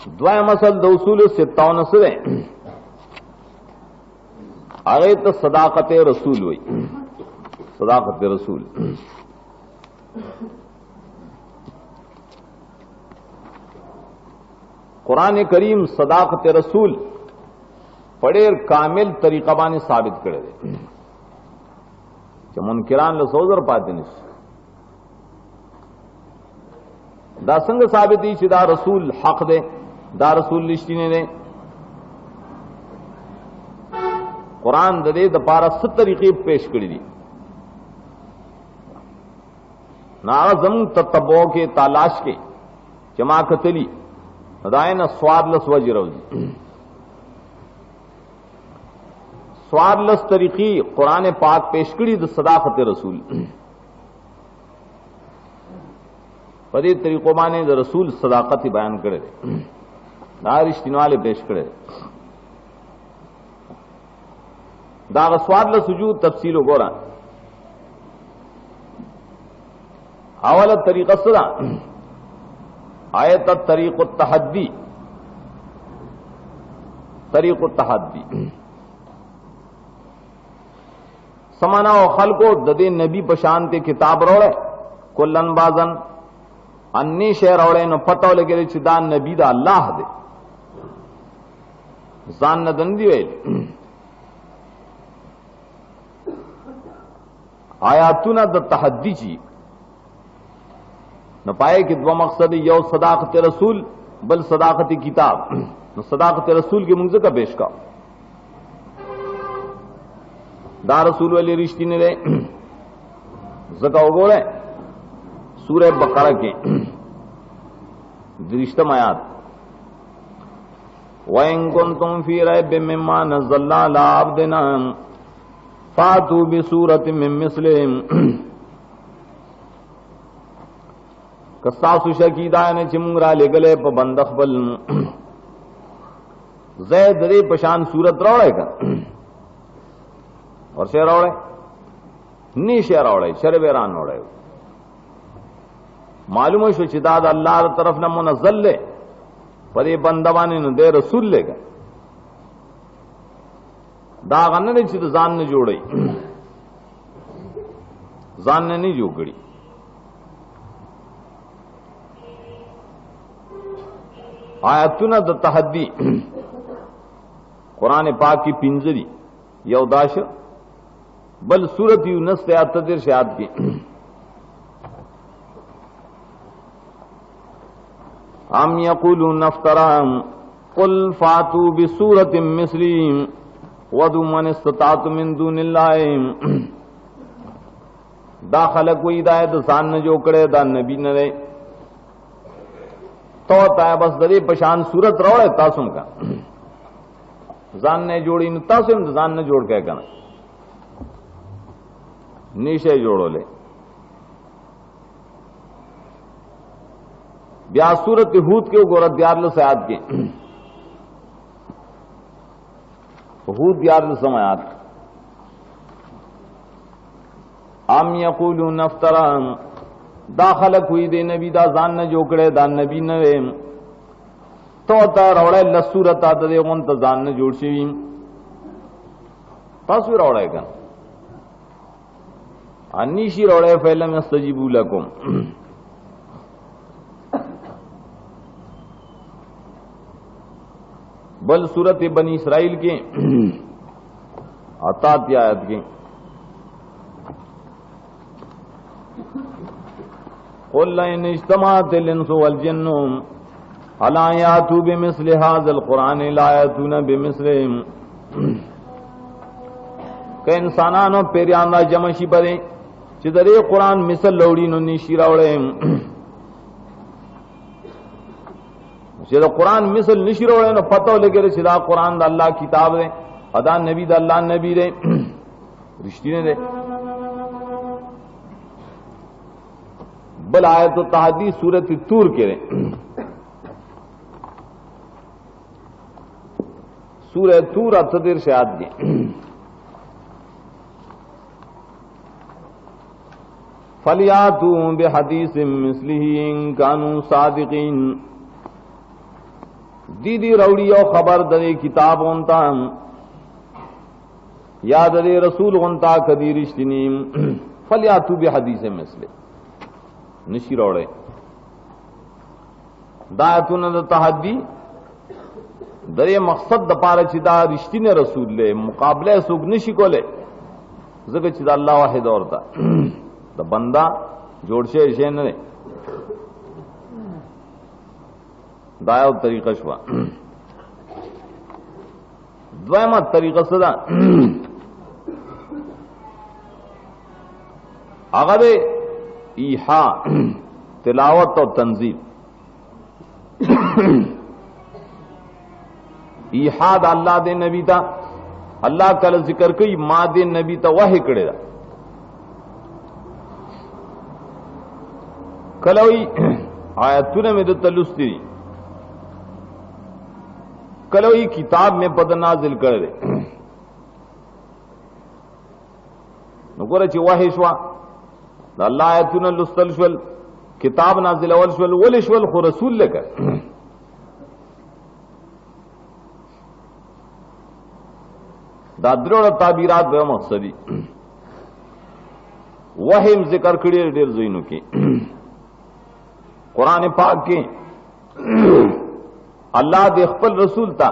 دویم اصل د اصول 57 سره هغه ته صداقت رسول وي. صداقت رسول قرآن کریم صداقت رسول په ډېر کامل طریقه باندې ثابت کړی دی چې منکران له سوزر پاتې نشي. دا څنګه ثابت دي چې دا رسول حق دی، دا رسول رښتینی دی؟ قرآن د دې د پاره ست طریقې پیش کړې دي. ناظم تتبع کې تلاش کې جما کتلی داینه سوادلس وجرو سوادلس طریقې قرآن پاک پیش کړي د صداقت رسول. په دې طریقو باندې د رسول صداقت بیان کړي دا رښتینواله پیش کړي. دا سوادلس سجود تفصیل وګورئ. اوله طریقه سره آیت طریق التحدی. طریق التحدی سمانا او خلقو د دې نبی په شان ته کتاب راوړل کلن بازن انی شعر راوړل نو پتو لګی چې دا نبی دا الله دی ځان نه دندي ویل. آیاتونه د تحدی چی نو پائے کہ دو مقصد یو صداقت رسول بل صداقت کتاب. نو صداقت رسول کی منځ کا پیش کا دا رسول ولی رښتینی دی. زکه وګوره سورہ بقرہ کې 30 آیات وَإِن كُنتُمْ فِي رَيْبٍ مِّمَّا نَزَّلْنَا عَلَىٰ عَبْدِنَا فَأْتُوا بِسُورَةٍ مِّن مِّثْلِهِ کساسو شکیدا نه چې موږ را لګلې په بند خپل زید دې پشان صورت راوړې کا اور شعر راوړې ني شعر راوړې شر بیران راوړې. معلومه شو چې دا د الله تر طرف نه منزل له پرې بندوانه نه دې رسول لګا دا غنه چې ځان نه جوړي ځان نه جوړي. آیاتونه د تحدی قرآن پاک کی پنځري یو داش بل سورۃ یونس ته اتدر شاد کی ام یقولون افترا قل فاتوا بسورۃ مثله ودعوا من استطعتم من دون الله. دا خلق وی ہدایت ځان نه جوړ کړي دا نبی نه دی تو تا بس دې پشان صورت راوړې تاسو کا ځان نه جوړی نو تاسو هم ځان نه جوړ کې کنه نشه جوړولې. بیا سورۃ ہود کې وګوره 14 آیات کې ہود 14 آیات ام یقولون افترا دا خلق ہوئی دے نبی دا ځان نه جوړه دا نبی نه ویم تو تا راوړل لسورت ته دې اون ته ځان نه جوړ شي تاسو راوړای کړه انی شي راوړای فیلم استجیبوا لکم. بل سورت بنی اسرائیل کے 88 آیت کے قل لئن اجتمعت الانس والجن على ان ياتوا بمثل هذا القران لا ياتون بمثله. کہ انسانانو پیریان را جمع شي پدې چې دې قران مثل لوړی نو نشي راوړې چې دا قران مثل نشي راوړې نو پتو لګره چې دا قران د الله کتاب دی ادا نبی د الله نبی دی رښتینه دی. بل آیت التحدی سورۃ طور کې سورہ طور اتدر شاد دی فَلْيَأْتُوا بِحَدِيثٍ مِثْلِهِ إِن كَانُوا صَادِقِينَ. दीदी रौड़ी और खबर दरे किताब होता या दरे रसूल होता कदी रिश्तनीम फलियातू भी हदीस मिसले निशी रोड़े दायतुन तहदी दरे मकसद दपार चिदा रिश्तीने रसूल ले मुकाबले सुख निशी को ले जगह चिदा अल्लाह वाहिद और था द बंदा जोड़शे शे ने दाया तरीका शुआ द्वैमत तरीका सदा अगर ईहा तिलावत और तंजील ईहाद अल्लाह दे नबी था अल्लाह कल जिक्र कई माँ दे नबी था वह कड़े कलोई आयतुने में तो तलुस्ती कलोई किताब में पद नाजिल कर दे नुकुर ची वाहिशवा अल्लाह आयतुने लुस्तलशवल किताब नाजिल अवलशवल वलिशवल खो रसूल लेकर दादरोड़ ताबीरात व मकसदी वहिम जिक्र कड़ी डेर जुइनु की कुरान पाक के अल्लाह दे खपल रसूल था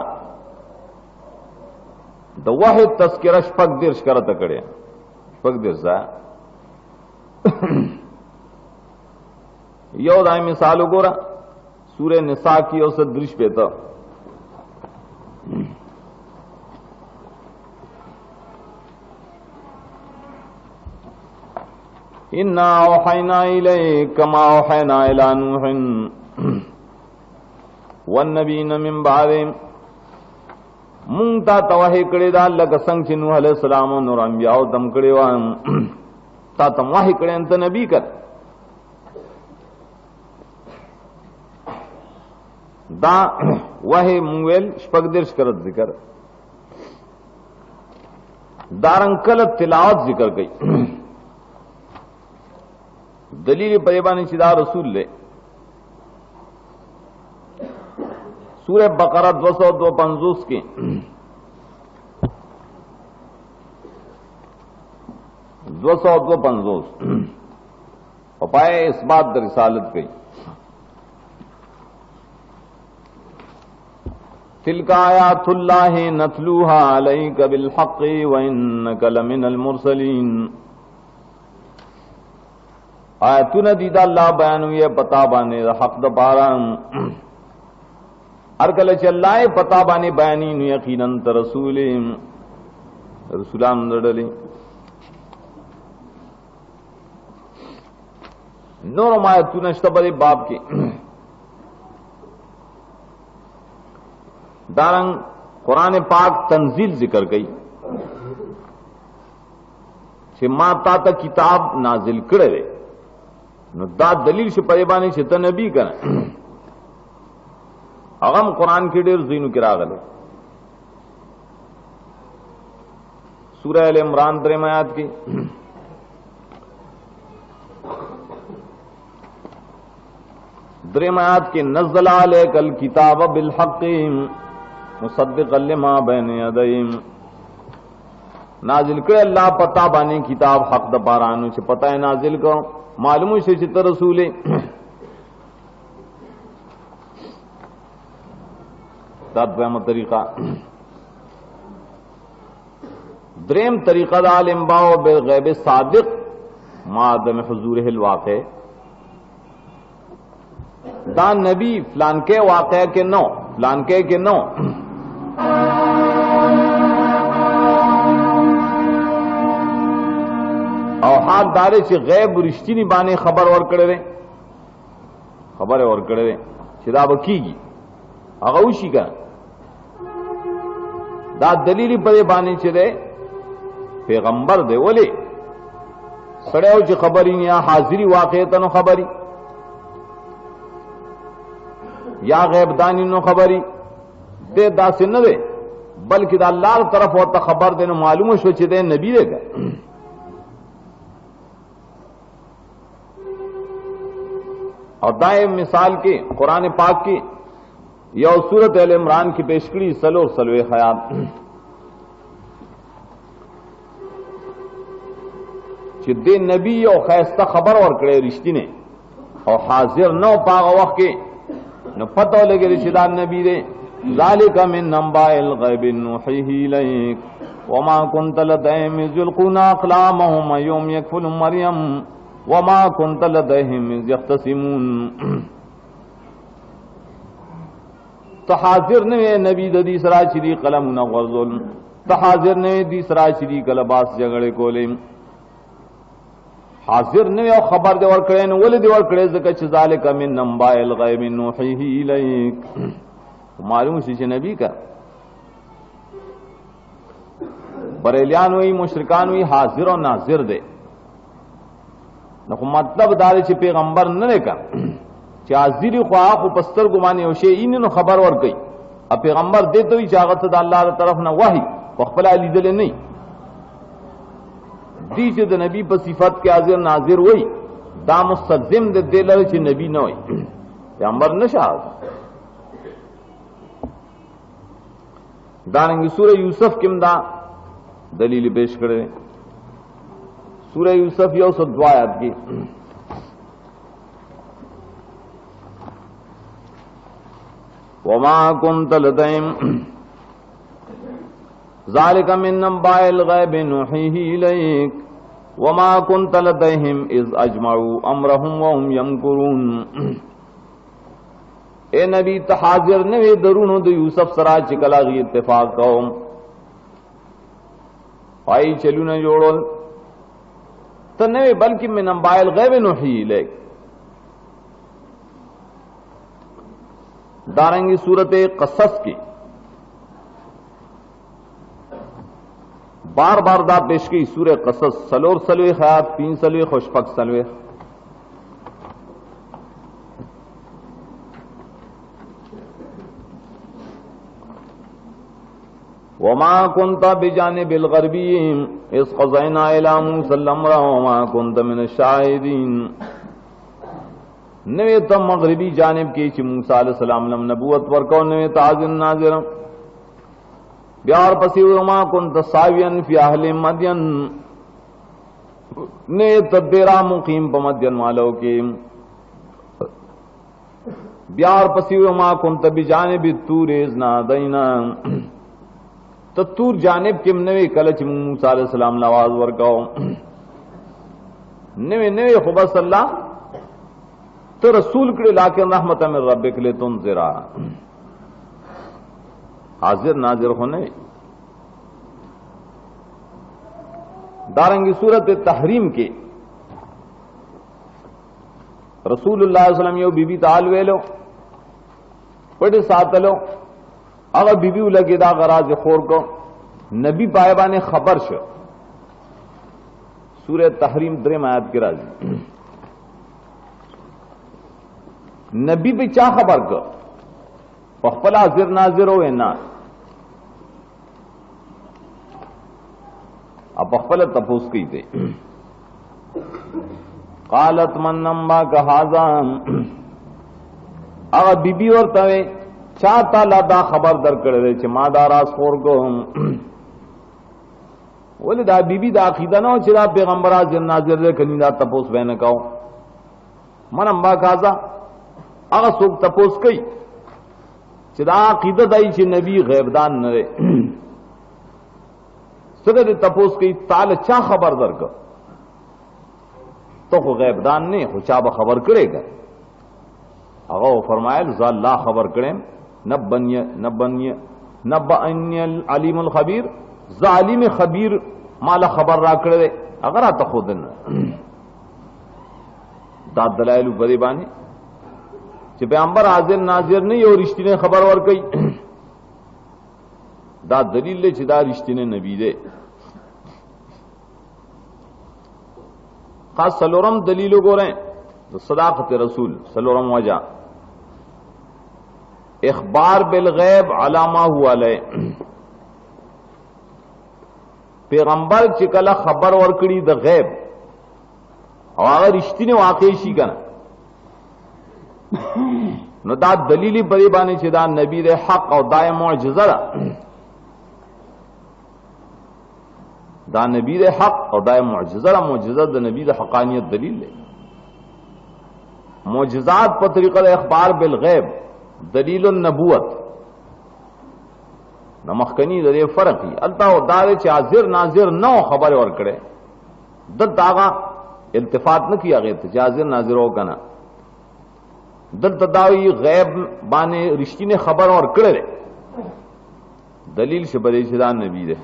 द वह तस्किरा शपक देर करत कड़े शपक देर सा यो दाई मिसाल गोरा सूर्य निसा की औसत दृश्य पे तो इन्ना औहैना इलैका मा औहैना इला नूहिन वन्नबीन मिन बादे मुंगता तवाहे कड़े दा लग संग ची नूह अलैहिस्सलाम और अंबिया तम कड़े वान ता तम वाहे कड़े अंत नबी कर दा वाहे मुंगवेल शपकदिर्श करत जिक्र दारंकल तिलावत जिक्र गई दलील परेबानी चिदा रसूल ले सूरह बकरा 252 की और पाए इस बात दर रिसालत गई तिलका आयातुल्लाहि नतलूहा अलैका बिलहक्कि व इन्नका लमिनल मुरसलीन आयतुन दीदा अल्लाह बयान हुई पता बाने हक द पारान अरकल चल्लाए पता बाने बयानी यकीनन रसूल रसूलान डले नूर मायतुन अश्तबरे बाप के दारंग कुरान पाक तंजील जिक्र गई माता तक किताब नाजिल करे नो दा दलील से परेबानी से तनबी कर अगम कुरान के डेर जीनु किरा गले सूरह अल इमरान 3 आयत की आयत के नज़्ज़ल अलैकल किताब बिल हक़्क़ि मुसद्दिक़न लिमा बैन यदैहि नाजिल करे अल्लाह पता बाने किताब हक द पारानु से पता है नाजिल करो मालूम से चित रसूले दाम तरीका द्रेम तरीका दालिम्बाओ बेगैब सादिक मादम हुजूर हिल वाक़े दा नबी फलान के वाक़े के नो फलान के नो और हाल दारे से गैब रिश्ती बाने खबर और करे खबर और करे शिदाब की अगौशी का दा दलीली परे बाने चले पैगंबर दे बोले सड़े हो खबरी या हाजिरी वाक़े तनो खबरी या गैबदानी नो खबरी दे दासे न दे बल्कि दा अल्लाह तरफ और खबर देने मालूम सोचे दे नबी देगा और दाए मिसाल के कुरान पाक की یو سورت ال عمران کی پیش کړي سلور سلوې خیال چې دې نبی او خیسته خبر ورکړي رښتینه او حاضر نو پاغه وخت کې نو پته لګی چې دا نبی دی ذالک من انباء الغیب نوحیه الیک وما كنت لديهم إذ يلقون أقلامهم أيهم يكفل مريم وما كنت لديهم إذ يختصمون تو حاضر نوے نبی ددی سرا چری قلم نہ غرزل تو حاضر نوے دی سرا چری کلباس جگڑے کولے حاضر نوے او خبر دے ورکڑے نو ول دے ورکڑے زکه چې ذالک من انباء الغیب نوحیه الیک معلوم شي چې نبی کا بریلیان وی مشرکان وی حاضر او ناظر دے نو مطلب دار چې پیغمبر نه کا چې حاضری خو هغه پستر ګمانه او شی اینو خبر ور کوي ا پیغمبر دې ته چې هغه د الله تعالی طرف نه وحی خپل لیدل نه دي چې د نبی په صفات کې حاضر ناظر وای دا مستلزم د دې لپاره چې نبی نه وای پیغمبر نشه دارنګ سورہ یوسف کې دا دلیل پیش کړي سورہ یوسف یو 102 آیات کې وما كنت لديهم ذلك من انباء الغيب نوحيه اليك وما كنت لديهم اذ اجمعوا امرهم وهم يمكرون اے نبی ته حاضر نه وي درونو د یوسف سره چې کلا غي اتفاق کوم پای چلونه جوړول ته نه بلکې من انباء الغيب نوحيه اليك دارنگی صورت قصص کی بار بار دا پیش کی سورہ قصص سلور سلوی خیات 3 سلوی خوشپک سلوی وما كنت بجانب الغربی اذ قضینا الی موسی الامر وما كنت من الشاهدین نوے تو مغربی جانب کی چې موسی علیہ السلام لم نبوت ورکو نوے تعظیم ناظر بیار پسی وما كنت ساویا فی اهل مدین نے تدبیرا مقیم په مدین والو کې بیار پسی وما كنت بجانب الطور اذ نادینا تطور جانب کې نوے کله چې موسی علیہ السلام نواز ورکو نوے خو بس الله تو رسول کړي لکه رحمت من ربک لتنذر حاضر ناظر ہونے دارنگی صورت تحریم کے رسول اللہ علیہ وسلم یو بی بی تعال ویلو پڑے ساتلو اگر بی بی لگے دا غراز خور کو نبی پایبانے خبر شو سورہ تحریم درم آیات کی راضی نبی پہ چا خبر کر پخپل حاضر ناظر ہوئے نا اب پخپل تپوس کی تھے قالت من نمبا کا حاضان اگر بی بی اور توے چا تالا دا خبر در کرے چھ ما دا راز خور کو ولی دا بی بی دا عقیدہ نو چرا پیغمبر حاضر ناظر دے کنی دا تپوس بہنے کاؤ من نمبا کا حاضان اگر سوک تپوس کئی چې دا عقیده دای چې نبی غیبدان نه لري څنګه دې تپوس کوي تعالی چا خبر درک تو خو غیبدان نه خو چا به خبر کړيګا هغه فرمایل ز الله خبر کړم نبنی العلیم الخبیر ز علیم خبیر مال خبر را کړل اگر ته خودن دا دلایل بری باندې چې پیغمبر حاضر ناظر نه یو رښتینه خبر ورکړي دا دلیل دی چې دا رښتینه نبی دی خاص سلورم دلیل وګورئ صداقت رسول سلورم وجہ اخبار بالغیب علی ما هو علیہ پیغمبر چې کله خبر ورکړي د غیب او هغه رښتینه واقع شي کنه نو دا دلیلی پری باندې چې دا نبی د حق او دای معجزه ده، دا نبی د حق او دای معجزه ده. معجزه د نبی د حقانیت دلیل دی. معجزات په طریقه د اخبار بالغیب دلیل النبوت نمخکنی د فرق دی. الته دار چې حاضر ناظر نو خبر ور کړي دلته هغه التفات نه کیږي ته حاضر ناظر او کنه دلته داوی غیب باندې رښتینه خبر ور کړي دلیل شبرې چې دا نبی دی.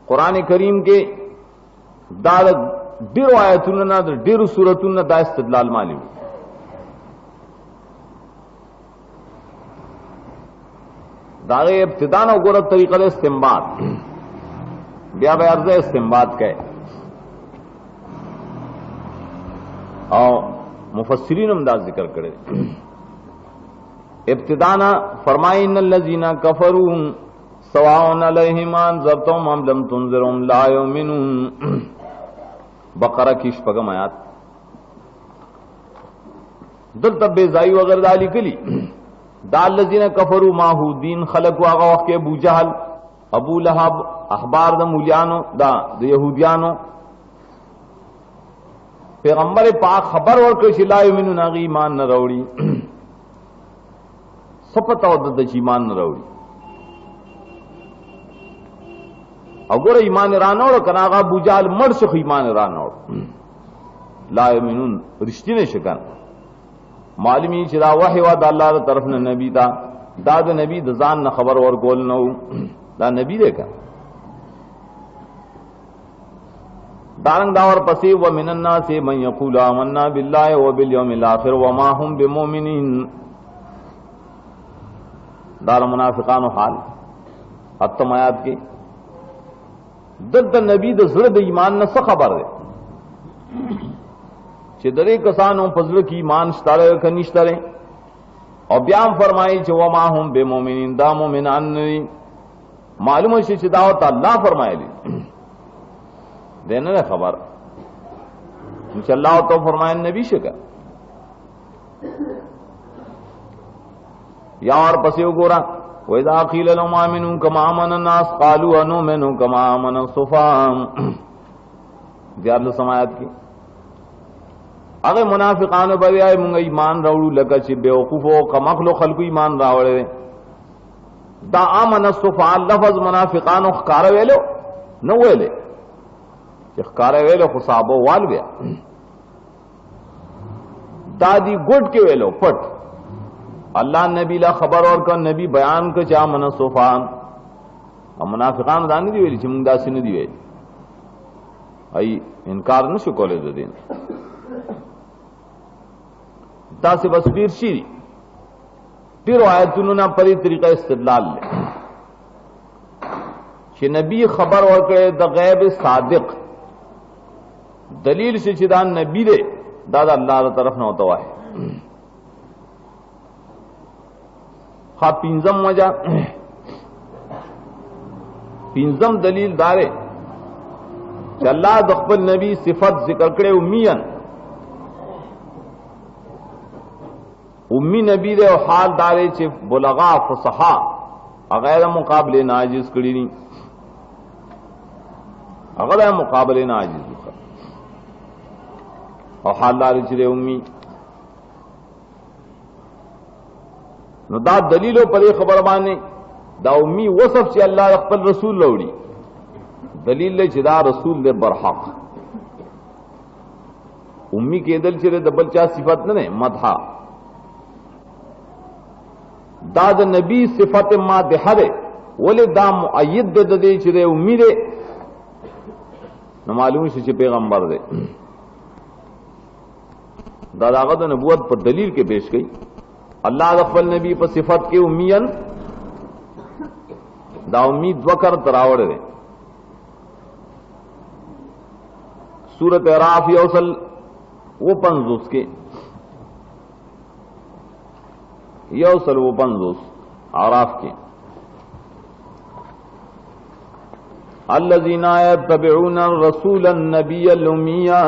قرآن کریم کې دا ډیرو آیتونو نه د ډیرو سورتونو دا استدلال معلوم. داغه ابتدا نو ګوره طریقه استنباط بیا به ارزه استنباط کوي او مفسرین هم دا ذکر کړي. ابتدانا فرمایي ان الذين كفروا سواء علیہم انذرتهم ام لم تنذرهم لا یؤمنون. بقرہ کی شپږم آیات. دلته بیزایی وغیرہ دالی کلی دا الذین کفروا ماهو دین خلق واغه وخت ابو جهل ابو لهب اخبار د مولیانو دا د يهوديانو پیغمبر پاک خبر ورکړي چې لا یؤمنون هغه ایمان نه راوړي. صفته او د ایمان نه راوړي او ګوره ایمان رانوړ کنه هغه ابو جهل مړ شو ایمان رانوړ لا یؤمنون رښتینه شکن معلومی چې دا وحی و د الله تر طرف نه نبی دا د نبی د ځان نه خبر ورکول نو دا نبی دی کا دارنګ دا ور پسې و من الناس من یقول آمنا بالله وبالیوم الاخر وما هم بمؤمنین. دا منافقانو حال اتم آیات کې دلته نبی د زړه د ایمان نه څه خبر دی چې درې کسانو په زړه کې ایمان شته که نشته او بیا هم فرمایي چې وما هم بمؤمنین دا مؤمنان نه معلومه شي چې دا ته الله فرمایلی دینه خبر چې الله تو فرمایي نبی شکا یا اور پسې وګورا وَإِذَا قِيلَ لَهُمْ آمِنُوا كَمَا آمَنَ النَّاسُ قَالُوا أَنُؤْمِنُ كَمَا آمَنَ السُّفَهَاءُ. دیار سمایت کی هغه منافقانو به وایي مونږ ایمان راوړو لکه چې بیوقوف او کمخلو خلکو ایمان راوړل. دا آمن السفهاء لفظ منافقانو ښکارا ویلو نو ویلې چې ښکارا ویلو خو صحابه وال بیا دا دی ګډ کې ویلو پټ اللہ نبی لا خبر اور کا نبی بیان کا چا من السفهاء او منافقان دا نه دی ویلي چې مونږ داسې نه دی ویلي ای انکار نشو کولای د دین تاسو بس پیر شي ډیرو آیتونو نه په دې طریقه استدلال لري چې نبی خبر ورکړي د غیب صادق دلیل چې دا نبی دی دا د الله تعالی طرف نه وته وای. خا پینځم وجہ پینځم دلیل داره چې الله د خپل نبی صفت ذکر کړي امیان امی نبی دے او حال دارے چې بلغا فصحا غیر مقابله ناجز کړي ني غیر مقابله ناجز او حال دارے چې امی نو دا دلیلو پر خبر باندې دا امی وصف چې الله خپل رسول لوړي دلیل له چې دا رسول دے برحق امی کې دل چې د بل چا صفت نه مدح دا د نبی صفت مادحه ده ولې دا مؤید ده د دې چې د امید نو معلوم شي چې پیغمبر ده دا داغه د نبوت په دلیل کې پیش کړي الله د خپل نبی په صفت کې امیان دا امید وکړ تراوړ ده سورۃ اعراف یوصل وہ 50 کے یوصل وہ 50 اعراف کے الذین یتبعون الرسول النبی الأمیہ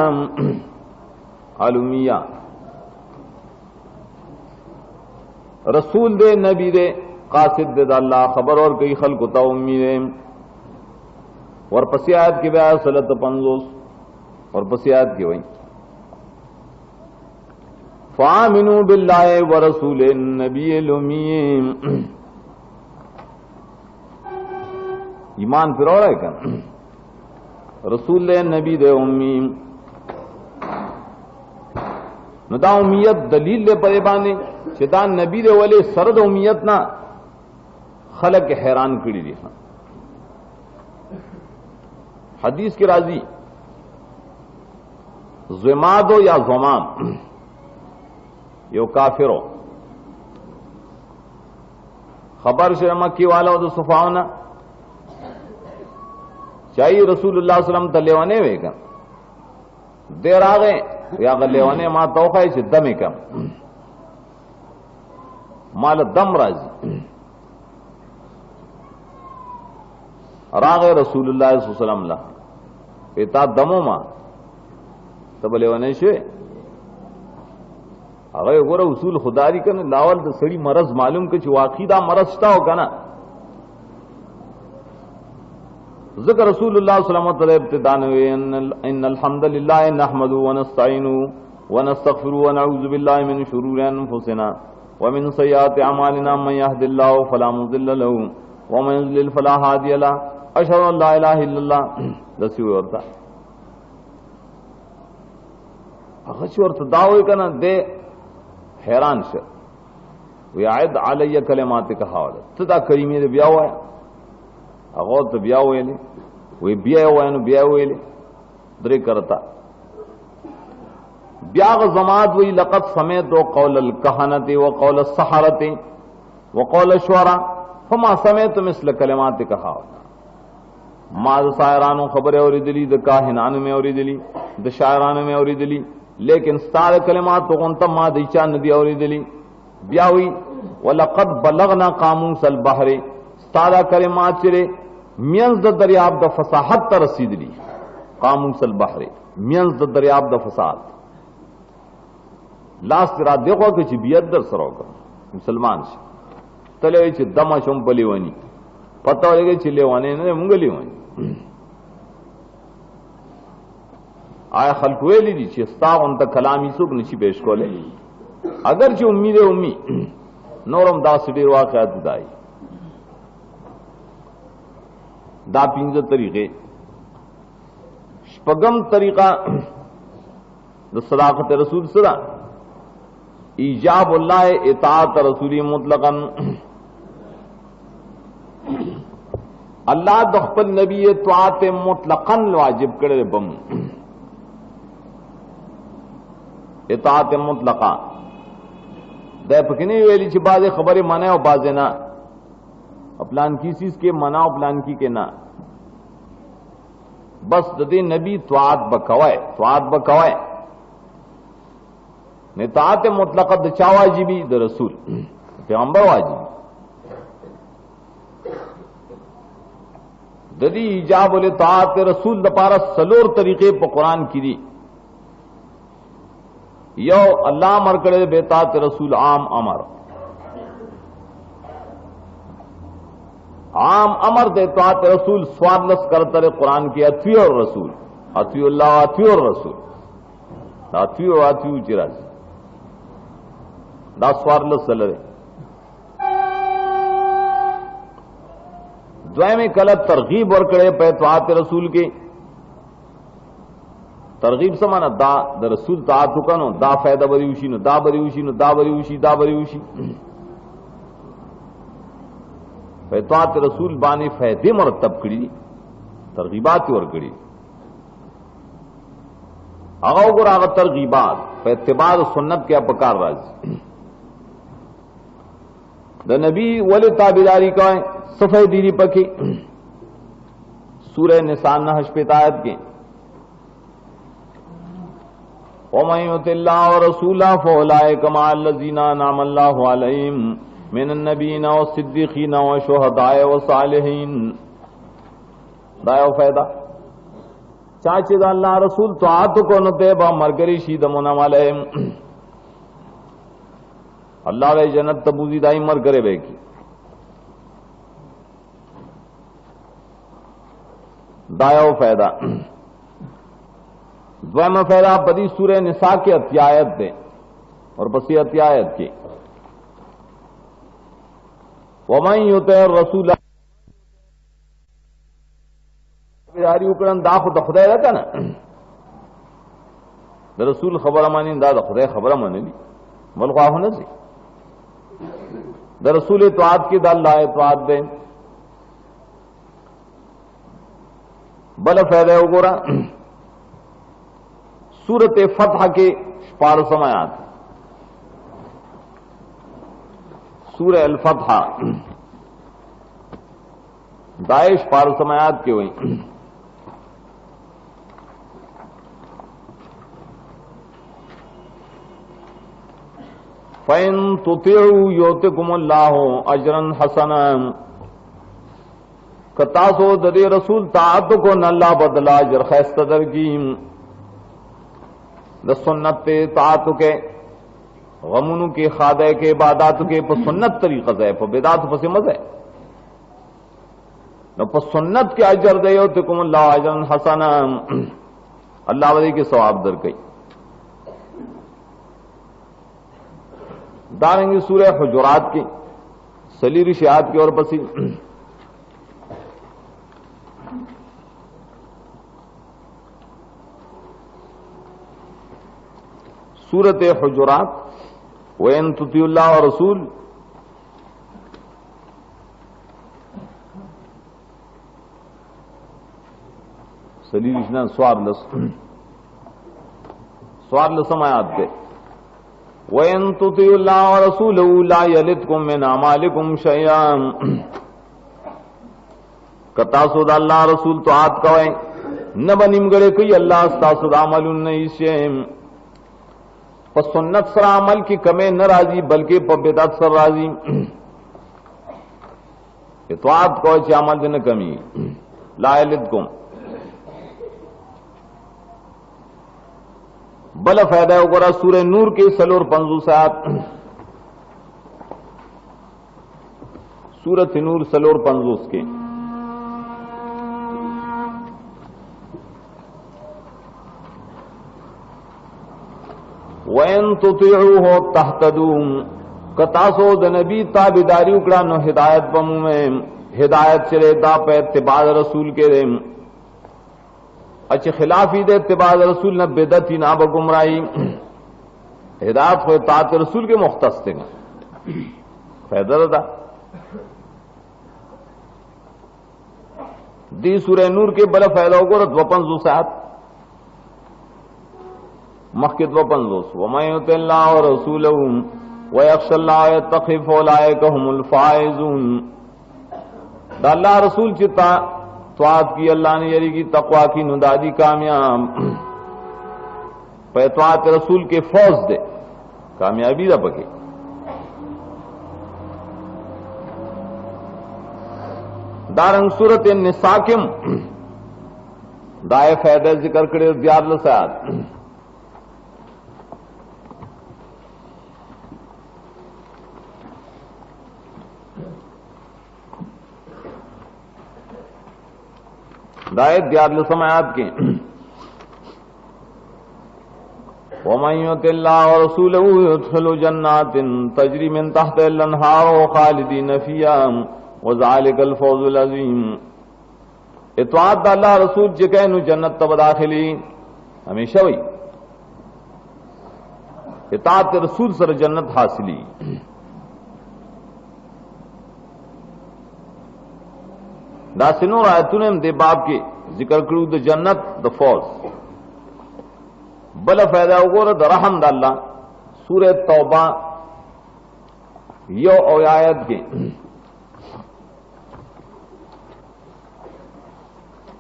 रसूल दे नबी दे कासिद दे अल्लाह खबर और कई खल्क होता उम्मीद और पसियात की ब्याह सलत 50 और पसियात की वही फामिनु बिल्लाहि व रसूल नबील उम्मी। ईमान फिर और है क्या रसूल नबी दे उम्मी नदा उम्मीयत दलील ले परे बाने शैतान नबी दे वाले सरद उम्मीयत ना खलक के हैरान करी दी। हदीस के राजी ज़मादो या ज़माम यो काफिरो खबर से मक्की वाला तो सुफावना चाहिए रसूलुल्लाह सल्लम तलेवाने वेगा देर आ गए या गलेवाने मां तोखा से दम कम माल दम राजी रागे रसूलुल्लाह सल्लल्लाहु अलैहि वसल्लम ला पेता दमो मां तब लेवाने से अगर गोरा उसूल खुदारी कर लावल तो सड़ी मरज मालूम के वाकीदा मरजता होगा ना ज़िक्र रसूलुल्लाह सल्लल्लाहु अलैहि वसल्लम इब्तिदान हुए इन्नल हम्दुलिल्लाह नहमदुहु व नस्तईनुहु व नस्तगफिरुहु व नऊज़ु बिल्लाहि मिन शुरूरि अनफुसिना व मिन सय्यिआति अमालिना मन यहदिल्लाहु फला मुज़िल्ल लहु व मन युज़लिल फला हादिय लहु अशहदु अन ला इलाहा इल्लल्लाह दसी हुए औरता अगची और दावे का ना दे हैरान से वे आयद आलय कलिमात का हवाला तदा करीमी दे ब्या हुआ है अगौर तो ब्या हुए ले वे ब्या हुआ है ब्या हुए ले दरे करता ब्याग जमात वही लक़त समेत व कौल कहनते व कौल सहारते व कौल शुरा फमा समेत मिसल कलिमात का हवाला माद शायरानो खबर और दिली द काहिनान में और दिली द शायरान में और दिली लेकिन सारे कलिमात तो कौन तब माँ दीचा नदी और दिली ब्या हुई वलक़द बलगना कामूस अल बहरे सारा कलिमात चिरे मियंस द दरियाब द फसाहत त रसीद ली कामूस अल बहरे मियंस द दरियाब द फसाद लास्ट रात देखो कि बियदर सरोग मुसलमान से तले दमा शम पली वनी पता लगे चिल्ले वाने ने मुंगली वनी आया खलकुए ली दी स्ता उन तक कलामी सुख निशी पेश को ले अगर जो उम्मीद उम्मी नौरम दास डेर वाक़यात दाई दा पिंज तरीके शपगम तरीका द सदाकत रसूल सदा ईजाबुल्लाह इताअत रसूली मुतलकन अल्लाह दख्पल नबी इताअत मुतलकन वाजिब करे बम इताअत मुतलका दे पकनी वेली ची बाजे खबरें मना और बाजे ना अपलान की चीज के मना और प्लान की के ना बस ददे नबी त्वात बकवाए इताअत मुतलका द चा वाजिबी द रसूल पैगंबर वाजिबी ददी इजाब उल इताअत रसूल द पारा सलोर तरीके पर कुरान की दी यो अल्लाह मर करे बेतात रसूल आम अमर देतात रसूल स्वादलस करतर कुरान की अथवी और रसूल अथवीउल्लाह अथवी और रसूल अथवी चिराज दा स्वादलस सलरे द्वय में कल तरगीब और करे पैतात रसूल के तरगीब समाना दा द रसूल तात हुकनो दा फायदा बरी नो दा बरी उशी फैतात रसूल बाने फायदे मरतब कड़ी तरगीबात और कड़ी अगर आग तरगीबात फैतबाद सुन्नत के अपकार राज द नबी वले ताबेदारी का सफे दीदी पकी सूरह निसान हशपेतायत के वमन युतिल्लाह व रसूलहु फउलाइक मअल्लज़ीना अनअम अल्लाहु अलैहिम मिनन नबिय्यीना व सिद्दीक़ीना व शुहदाए व सालिहीन दायो फायदा चाचे दा अल्लाह रसूल तो आत को न ते बा मरगरी शीद मुनम अलैहिम अल्लाह वे जन्नत तबूजी दाई मर करे बे की दायो फायदा द्वैम फायदा बदी सूरह निसा के अत्यायत दे और बसी अत्यायत की वमन युति रसूल उकड़न दा खुद खुदा रहता ना रसूल खबर मानी दा खुदा खबर मानी बल ख्वाह होने से रसूल इत्वात की दाल लाए इत्वात दे बल फैदे गोरा सूरत फतह के पार समायात सूरह अल फतह दाइश पार समायात के हुई फैन तुतिउ योतिकुमुल्लाहु अजरन हसनन कतासो ददे रसूल ताअत को नल्ला बदला अजर खैस्त दरकीम द सुन्नत ताअत के गमुनु के खादे के इबादत के पर सुन्नत तरीक़ा से पर बिदात पर मज़े न पर सुन्नत के अजर दे योतिकुमुल्लाहु अजरन हसनन अल्लाह वली के सवाब दर गई दारेंगे सूरह हुजुरात की सलीरी शियात की और बसी सूरत हुजुरात वैन तुतिउल्लाह और रसूल सलीरी स्वार लसम आयात थे वैन तुतिउल्लाह और रसूल ला यलिदकुम मिन अमालिकुम शयअन कतासुद अल्लाह रसूल तो आत कवे न बनिम गड़े कोई अल्लाह अस्तासुद अमलुन नहीं शेम पर सुन्नत सर अमल की कमे न राजी बल्कि पर बिदअत सर राजी इत्वात को चे अमल दिन कमी ला यलिदकुम बल फायदा वगैरह सूरह नूर के सलोर 50 सूरत नूर सलोर 50 के वैन तुतिउहु तहतदूम कतासो द नबी ताबिदारी उकड़ा नो हिदायत बमू में हिदायत चले दा पे इत्तिबा रसूल के रेम अच्छे खिलाफी दे इत्तिबा रसूल न बेदती ना बगुमराई हिदायत हो तात रसूल के मुख्तस थे फायदा दा दी सूरह नूर के बल फायदा होगा वपन जुसात मखिद वपन जोस वमयुतिल्लाह और रसूलहु वयख्शल्लाह यत्तखिफ उलाइका हुमुल फाइजून दा अल्लाह रसूल चिता त्वात की अल्लाह ने यरी की तकवा की नुदादी कामयाब पैतवात रसूल के फौज दे कामयाबी दा पके दारंग सूरत निसाकिम दाए फायदे जिक्र करे दियार लसात दायत दियार समायात के वमन युतिल्लाह और रसूलहु युदखिलु जन्नातिन तजरी मिन तहतिहा अल-अनहार खालिदीन फीहा वज़ालिकल फौजुल अज़ीम इत्वात अल्लाह रसूल जिकैनु जन्नत तब दाखिली हमेशा हुई इतात रसूल सर जन्नत हासिली दासिनो आयतुने दे बाप के जिक्र करू द जन्नत द फौज बल फायदा उगोर द रहम द अल्लाह सूरह तौबा यो आयत के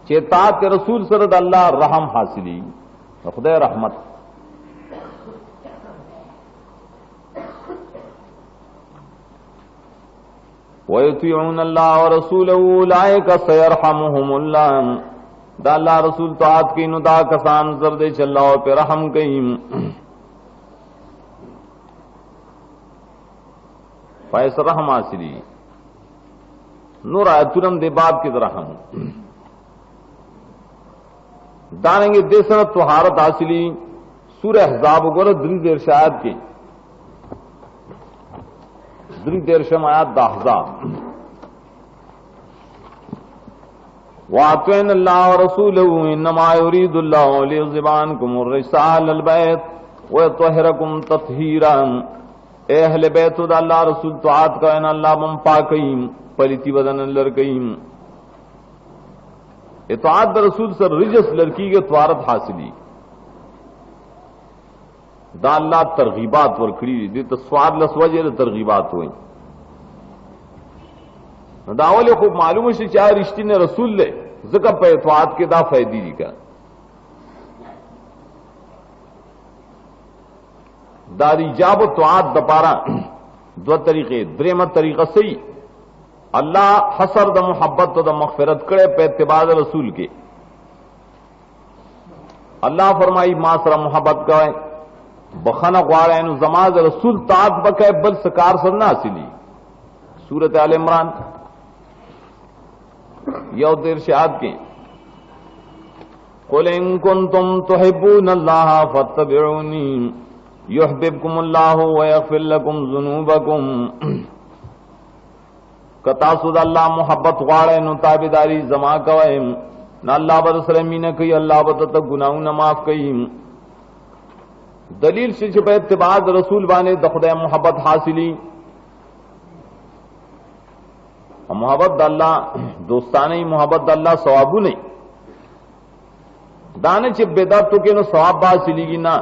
चेतात रसूल सरद अल्लाह रहम हासिली खुदा रहमत वयुतिऊन अल्लाह और रसूलहु उलाइका सयरहमुहुमुल्लाह दा अल्लाह रसूल ताअत की नुदा कसान जरदे चल्लाह पे रहम कईम पैस रहम हासिली नूर आयतुरम दे बाब की तरह हम दानेंगे देसर तुहारत हासिली सूर्य अहज़ाब गोर द्री देर शायद की द्री देर शम आयात दा अहज़ाब वातन अल्लाह रसूलहु इन्नमा युरीदुल्लाहु लियुज़हिबअनकुम अर्रिजसा अहलल बैत व यतहहिरकुम तत्हीरा। ए अहले बैत द अल्लाह रसूल तोआत का न अल्लाह बम पाकईम पलिती बदन लड़कईम इताअत रसूल सर रिजस लड़की के त्वारत हासिली दा अल्लाह तरगीबात वरखड़ी दी तो स्वाद लसवजे तरगीबात हुई दावले खूब मालूम से चाहे रिश्ती ने रसूल ले जिक्र पे इत्वात के दा फैदी दी का दादी जाब त्वात दपारा दो तरीके द्रेमत तरीका सही अल्लाह हसर द मोहब्बत तो द मगफिरत करे पे इत्तिबाद रसूल के अल्लाह फरमाई मासरा मोहब्बत का बखना ग्वार जमाज रसूल तात बके बल सकार सरना हासिली सूरत आल इमरान यौ देर शाद के कुल इन कुंतुम तुहिब्बून अल्लाह फत्तबिऊनी युहब्बिबकुमुल्लाहु व यगफिर लकुम ज़ुनूबकुम। कतासुद अल्लाह मोहब्बत ग्वाड़े नु ताबेदारी जमा कवैम न अल्लाह बरसलमी न कई अल्लाह बत गुनाह न माफ कई दलील से छुपे इत्तिबाद रसूल बाने दखुदा मोहब्बत हासिली मोहब्बत अल्लाह दोस्ताने मोहब्बत अल्लाह सवाबू नहीं दाने चे बेदत तो के नो सवाब हासिली ना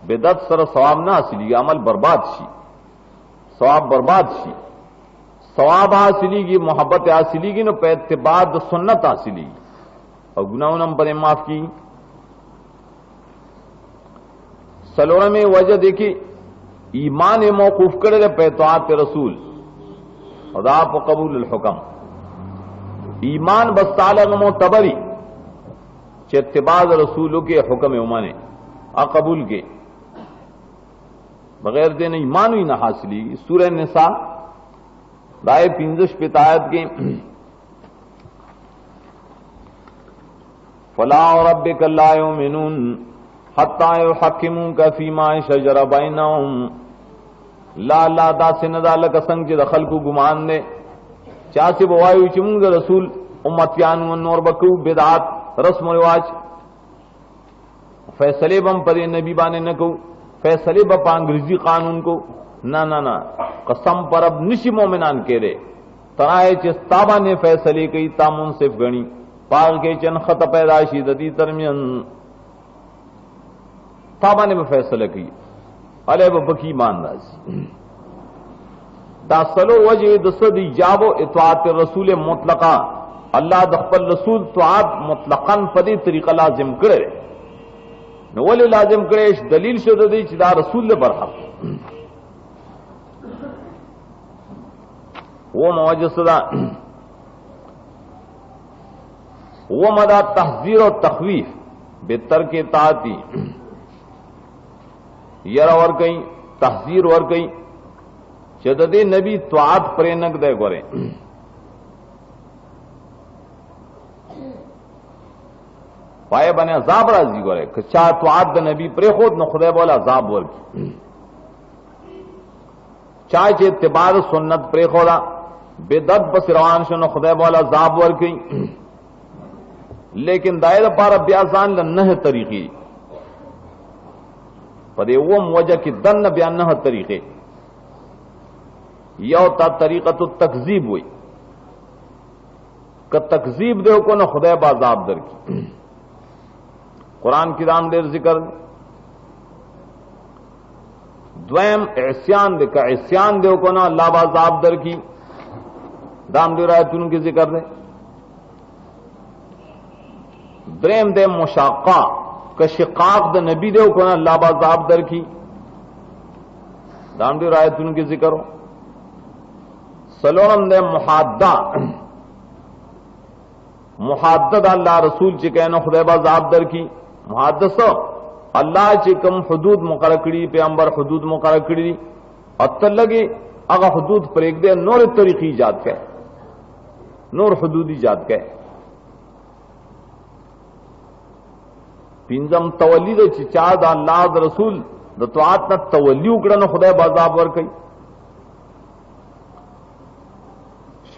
बेदत सर सवाब ना हासिली अमल बर्बाद शी सवाब बर्बाद शी सवाब हासिली की मोहब्बत हासिली की नो पे इत्तिबाद सुन्नत हासिली और गुनाह नम पर माफ की सलोरा में वजह देखी ईमान मौकूफ करे पे तोआत रसूल और आप कबूल हुक्म ईमान बस्ताल मोतबरी चेतबाज रसूलों के हुक्म उमाने अकबूल के बगैर देने ईमान ही न हासिली। सूरह निसा राय पिंजश पितायत के फला रब्बिक ला युमिनून हत्ता युहक्किमूका फीमा शजरा बैनहुम ला ला दासिन दाल कसंग जे दखल को गुमान दे चासे बवायु चिमुंग रसूल उम्मतियान नूर बकू बिदात रस्म रिवाज फैसले बम परे नबी बाने न को फैसले बप अंग्रेजी कानून को ना ना ना कसम पर अब निशी मोमिनान के रे तराए चिस्ताबा ने फैसले कई तामुन सिफ गणी पाग के चन खत पैदाशी दती तरमियन ताबा ने फैसला की अले बकी मानदास दासलो वजह दसद इजाबो इत्वात रसूल मुतलका अल्लाह दखल रसूल त्वात मुतलकन पदी तरीका लाजिम करे नवल लाजिम करे दलील शुद्ध दी चिदा रसूल बरहक वो मौजसदा वो मदा तहजीर और तखवीफ बेतर के ताती यरा और कई तहजीर और कई चददे नबी त्वात प्रेनक दे गोरे पाए बने अजाब राजी गोरे कच्चा त्वात द नबी प्रे खुद न खुदा बोला अजाब वर चाहे चे इत्तिबाद सुन्नत प्रे खोदा बेदत बसरवान शो न खुदा बोला अजाब वर की लेकिन दायरा पार ब्यासान लन्नह तरीकी पर वो वजह की दन बयान न तरीके यौ ता तरीका तो तकजीब हुई क तकजीब दे को न खुदा बाजाब दर की कुरान की दाम देर जिक्र द्वैम एहस्यान दे का एहस्यान दे को न अल्लाह बाजाब दर की दाम दे रायतुन की जिक्र दे द्रेम दे मुशाका का शिकाक द नबी दे को न अल्लाह बाजाब दर की दाम दे रायतुन की जिक्र हो सलोनम दे मुहाद्दा मुहाद्दत अल्लाह रसूल चिकैन खुदा बाजाब दर की मुहाद्दस अल्लाह चिकम हदूद मुकर्रर करी पैगंबर हदूद मुकर्रर करी अतलगे अगर हदूद परेक दे नूर तरीकी इजाद के नूर हदूद इजाद के पिंजम तवली दे चिचा द अल्लाह द रसूल द तोआत न तवली उकड़न खुदा बाजाब वर कई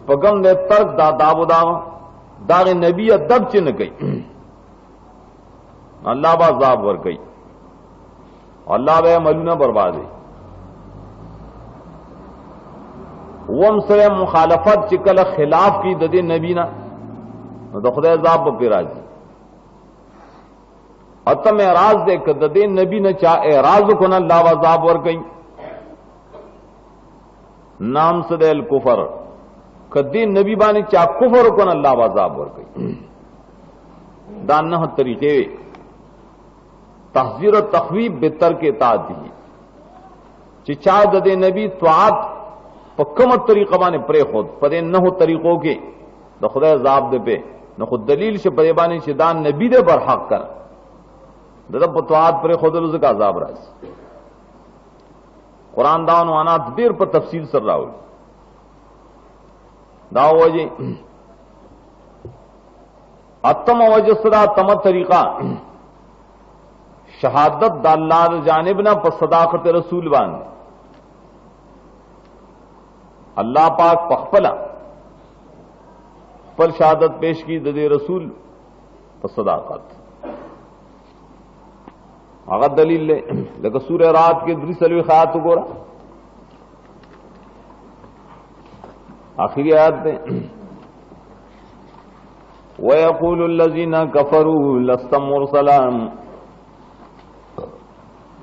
पगम दे तर्क दा दाबुदाव दाग नबी अदब चिन्ह गई अल्लाह बाजाब वर गई अल्लाह वे मलूना बर्बाद है वम से मुखालफत चिकल खिलाफ की ददे नबी ना तो खुदा जाब पे राजी अतम एराज दे ददे नबी न चा एराज को ना अल्लाह बाजाब वर गई नाम सदैल कुफर कदी नबी बानी चा कुफर को अल्लाह बाजाब वर गई दान तरीके तहजीर और तखवीब बेतर के तादी चिचा ददे नबी त्वात पक्कम तरीका बाने प्रे खुद पदे न हो तरीकों के तो खुदा जाब दे पे न खुद दलील से पदे बानी शिदान नबी दे बर हक कर ददब त्वात प्रे खुद रुज़ का अजाब राज कुरान दान वाना देर पर तफसील सर रहा हो दाओ जी अतम वजसदा तम तरीका शहादत दाल्लार जानिब ना पर सदाकत रसूल बान अल्लाह पाक पखपला पर शहादत पेश की ददे रसूल पर सदाकत अगर दलील ले लेकिन सूर्य रात के दूसरी सलवी ख्यात गोरा आखिरी आयत में वयक़ूलुल्लज़ीना कफ़रू लस्त मुरसलाम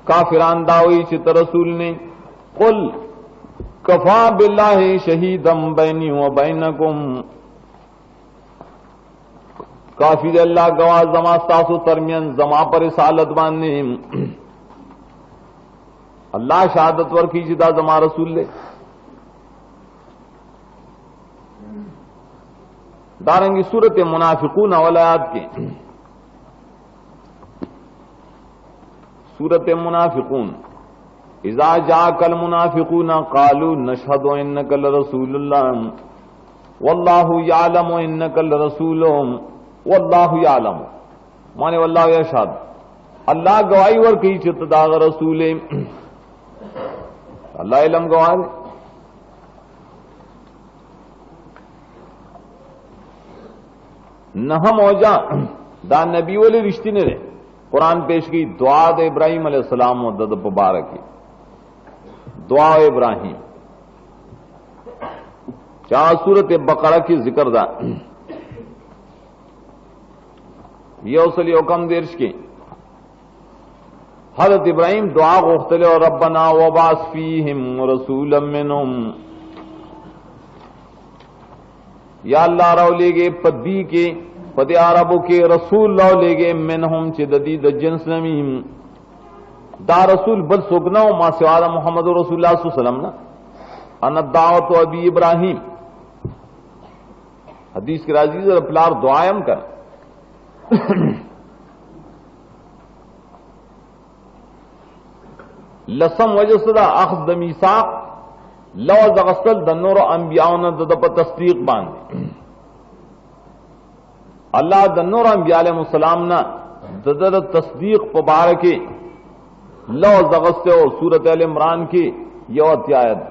काफिरान दावी चित रसूल ने कुल कफा बिल्लाहि शहीदम बैनी व बैनकुम काफी अल्लाह गवाह जमा सासु तरमियन जमा पर सालत बांधने अल्लाह शहादत वर की जिदा जमा रसूल ले दारंगी सूरत मुनाफिकून अवलायात के सूरत मुनाफिकून इज़ा जाकल मुनाफिकून क़ालू नशहदु इन्नका लरसूलुल्लाह वल्लाहु यअलमु इन्नका लरसूलुहु वल्लाहु यअलमु माने वल्लाहु यशहद अल्लाह गवाही वर की चित दाग रसूल अल्लाह इल्म गवाह न मौजा दा नबी वाले रिश्ते ने रे कुरान पेश की दुआ दे इब्राहिम अलैहिस्सलाम दद मुबारक की दुआ इब्राहिम चार सूरत बकरा की जिक्र दा ये उसली हुक्म देश की हज़रत इब्राहिम दुआ गुफ्तले और रब्बना वबास फीहिम रसूलन मिनहुम या अल्लाह रौ लेगे पद्दी के पदे अरबों के रसूल लौ लेगे मिनहुम चिददी द जिन्स नमीम दा रसूल बल सुगना मा सिवाद मोहम्मद रसूलुल्लाह सल्लल्लाहु अलैहि वसल्लम ना अन दावत अबी इब्राहिम हदीस के राजी जरा प्लार दुआयम कर लसम वजसदा अखद मीसाक लव जगसल दन्नोर अंबियाओं ने दद पर तस्दीक बांध अल्लाह दन्नोर अंबिया अलैहिस्सलाम ना दद तस्दीक मुबारके लव जगस्ते और सूरत अल इमरान की यह अत्यायत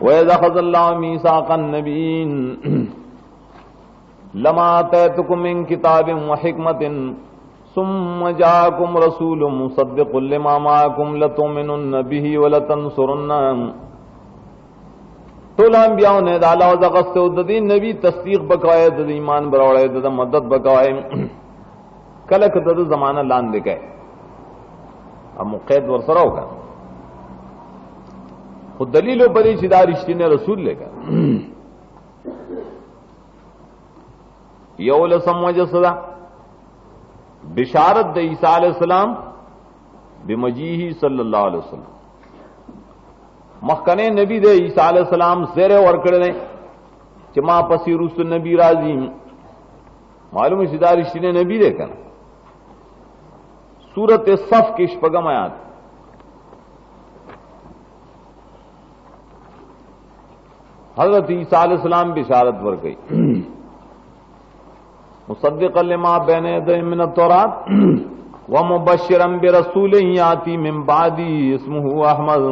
वइज़ अख़ज़ल्लाहु मीसाक़न नबीन लमा आतैतुकुम मिन किताबिन व हिकमतिन सुम्मा जाअकुम रसूलुम मुसद्दिक़ुन लिमा माअकुम लतुमिनुन्न बिही व लतंसुरुन्नहु तोला अंबियाओं ने दाला वज़गस्त उद्दी नबी तस्दीक बकाए दद ईमान बरावड़े दद मदद बकाए कलक दद जमाना लान दे गए अब मुक़ैद वरसरा होगा खुद दलीलों पर ही सीधा रिश्ते ने रसूल लेकर यौल समझ सदा बिशारत द ईसा अलैहिस्सलाम बिमजीही सल्लल्लाहु अलैहि वसल्लम मखकने नबी दे ईसा अलैहिस्सलाम ज़ेरे वर्कड़े कि मां पसी रुस नबी राजी मालूम सीधा रिश्ते ने नबी देखना सूरत सफ की शपगम आयात। हजरत ईसा अलैहिस्सलाम बिशारत वर गई, मुसद्दिक़न लिमा बैन यदैहि मिन तौरात व मुबश्शिरन बिरसूलिन याती मिन बादी इस्मुहु अहमद।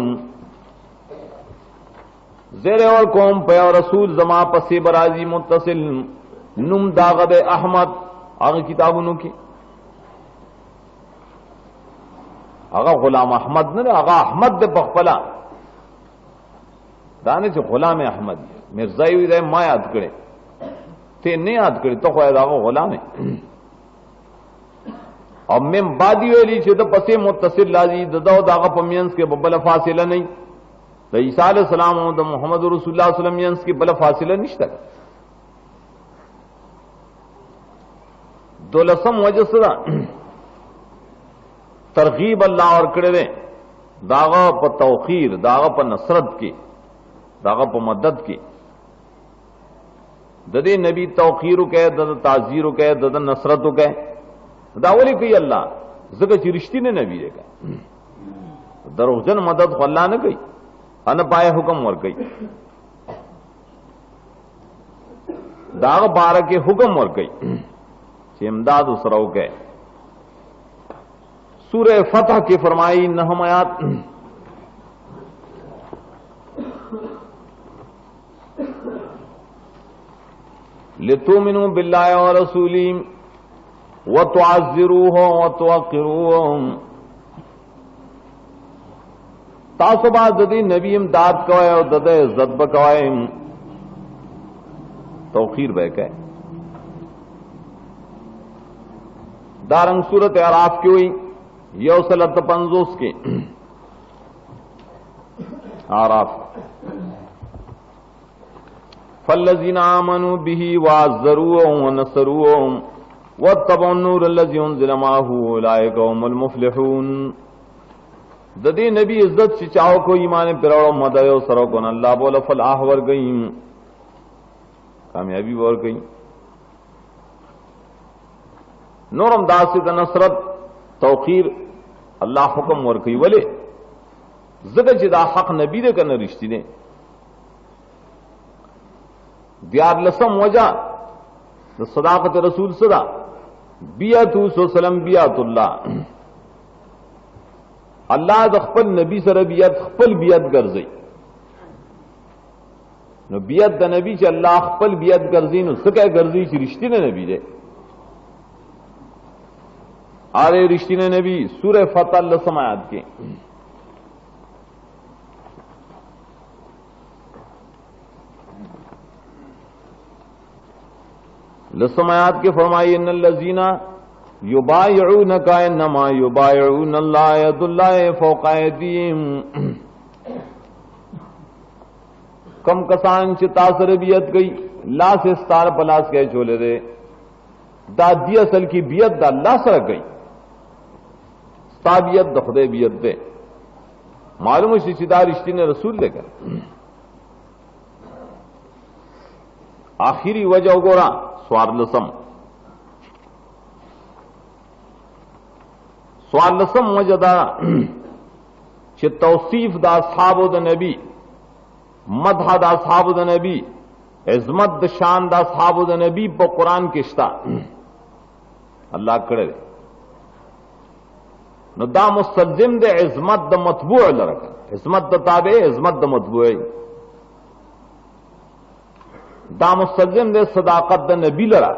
ज़ेरे और कौम पे और रसूल जमा पसे बराजी मुत्तसिल नुम दागद अहमद आगे किताबों की आगा गुलाम अहमद ने आगा अहमद दे बखपला दाने जो गुलाम अहमद मिर्जाई हुई रहे माँ याद करे ते नहीं याद करे तो ख्वाह आगा गुलाम है। और मैं बादी वेली छे तो पसे मुत्तसिल लाजी ददाव दागा पमियंस के बबल फासिला नहीं तो ईसा अलैहिस्सलाम और तो मोहम्मद रसूलुल्लाह सल्लल्लाहु अलैहि वसल्लम की बल फासिला निश्ता दोलसम वजह से तरगीब अल्लाह और करे दे दागा पर तौखीर दागा पर नसरत की दागा पर मदद की ददे नबी तौखीर कह दद ताजीर कह दद नसरत कह दावली कही अल्लाह जगह रिश्ती ने नबी का दरोजन मदद को अल्लाह ने कही अन पाए हुक्म और कही दाग बारह के हुक्म और कही इमदाद उसराव के सूरह फतह की फरमाई नहम आयात लितुमिनु बिल्लाहि व रसूली व तुअज़्ज़िरूहु व तुवक़्क़िरूहु तासुबा ददी नबी इमदाद कवाए और ददे इज्जत बकवाए तौखीर बहके दारंग सूरत आराफ की हुई यौसलत पंजोस के आराफ फल्लज़ीना आमनू बिही वअज़्ज़रूहु व नसरूहु वत्तबउ नूर अल्लज़ी उन्ज़िला माअहू उलाइका हुमुल मुफ़्लिहून। ददी नबी इज्जत सिचाओ को ईमान पिराड़ो मदयो सरो को अल्लाह बोला फलाह वर गई कामयाबी वर गई नूरम दासित नसरत तौखीर अल्लाह हुक्म वर कई वले जगह जिदा हक नबी दे कन रिश्ती ने दियार लसम वजह तो सदाकत रसूल सदा बियातु सलम बियातुल्लाह अल्लाह दखपल नबी सर बियत खपल बियत गर्जी नो बियत द नबी च अल्लाह खपल बियत गर्जी नो सके गर्जी च रिश्ती ने नबी दे आरे रिश्ती ने नबी सूरह फतह लसम आयात के लसम आयात के फरमाई इन्नल्लज़ीना युबायिऊनका इन्नमा युबायिऊनल्लाह यदुल्लाहि फौqa अयदीहिम। कम कसान च तासर बियत गई ला से स्तार पलास के छोले दे दादी असल की बियत दा अल्लाह सर गई ताबियत दखदे बियत दे मालूम शिशिदार रिश्ती ने रसूल लेकर आखिरी वजह गोरा स्वारलसम वजदा च तौसीफ दा असहाब द नबी मदह दा असहाब द नबी इज़्मत द शान दा असहाब द नबी प कुरान किश्ता अल्लाह करे न दा मुस्तलजिम दे इज़्मत द मतबूअ लरक इज़्मत द ताबे इज़्मत द मतबूअ दा मुस्तलजिम दे सदाकत द नबी लरा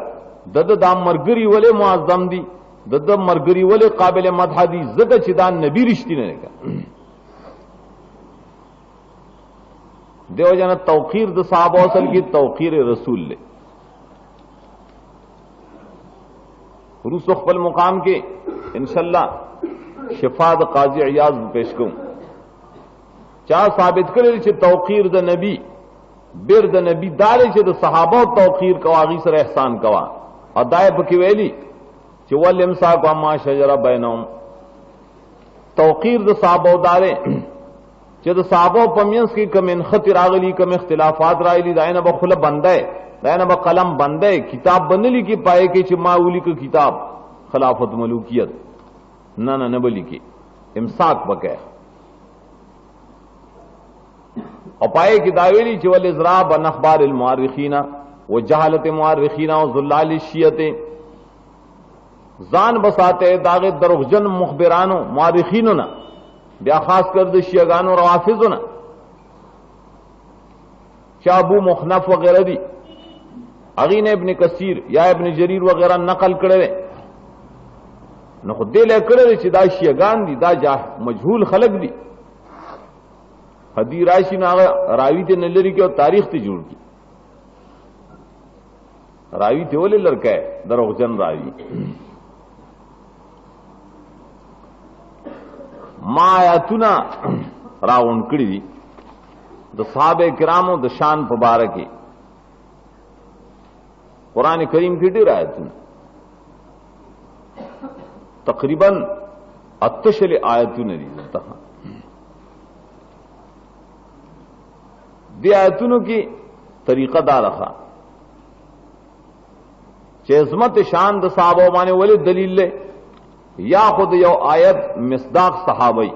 दद दा मरगरी वले मुअज़्ज़म दी दद मरगरी वले काबिल मदह दी जगह चिदा नबी रिश्ती ने का देव जन तौखीर द साहब असल की तौखीर रसूल ले रूस अखबल मुकाम के इंशाअल्लाह शिफाद काजी अयाज पेश करूं चाह साबित करे छे तौखीर द नबी बिर द नबी दारे छे द सहाबा तौखीर कवागी सर एहसान कवा अदाय बकी वेली चे वल इमसा को मा शजरा बैनहुम तौखीर द सहाबा दारे चे द सहाबा पमियंस की कम खतिर आगली कम इख्तिलाफात रायली दायना बखुला बंदे दायना ब कलम बंदे किताब बनली की पाए के चे माउली की किताब खिलाफत मलूकियत نه نه نه بلی کی امساک بکې او پای کې داویلی چې ول اضراب عن اخبار المؤرخین وجهالت مؤرخین او ذلال الشیعه ځان بساته داغه دروغجن مخبرانو مؤرخینو نه بیا خاص کر د شیعاګانو روافضو نه ابو مخنف وغیرہ دی اغین ابن کثیر یا ابن جریر وغیرہ نقل کړي نو خو دې له کړي چې دا شیعاګان دي دا مجهول خلق دي حدیث راشي نه راوی ته نلری کې او تاریخ ته جوړ کی راوی ته ولې لړکای دروغجن راوی ما آیاتنا راون کړی دي د صحابه کرامو د شان په باره کې قران کریم کې ډېر آیاتونه تقریبا 88 آیاتونه دي دی آیتونو کی طریقہ دا رکھا چې عظمت شان د صحابه باندې ولی دلیل لے یا خود یو آیت مصداق صحابی